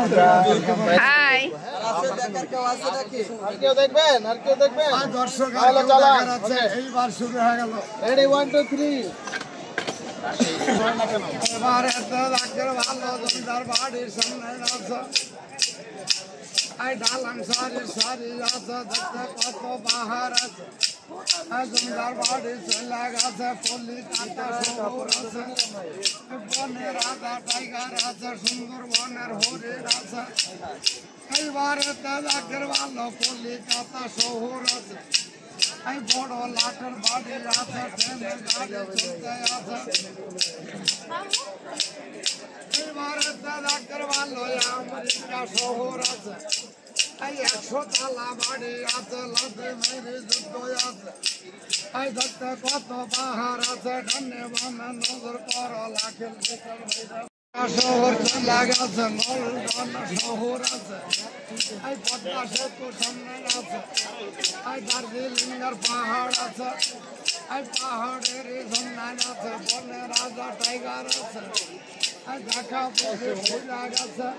High আর কেউ দেখবেন দর্শক এইবার শুরু হয়ে গেল। রেডি 1 2 3 এবার ডাক্তার ভালো জমিদার বাড়ির সামনে আছে ডালাং সারি সারি আছে দেখতে কত বাহার আছে জমিদার বাড়ি চলে গেছে পল্লী কাটা শহর আছে বনের রাজা টাইগার আছে সুন্দর বনের হরিণ আছে এইবারে ডাক্তার ভালো পল্লী কাটা শহর আছে বড় লাটের বাড়ি আছে ট্রেনের গাড়ি চলতে আছে এইবারে ডাক্তার ভালো আমেরিকা শহর আছে 100 তালা বাড়ি আছে লাঠি মেরে যুদ্ধ আছে দেখতে কত বাহার আছে ডানে বামে নজর কর লাখের ভিতর শহর চলে গেছে নলডন শহর আছে পদ্মা সেতু সামনে আছে দার্জিলিংয়ের পাহাড় আছে পাহাড়ের সন্ধান আছে বনে রাজা টাইগার আছে দেখা পথে ভুলা গেছে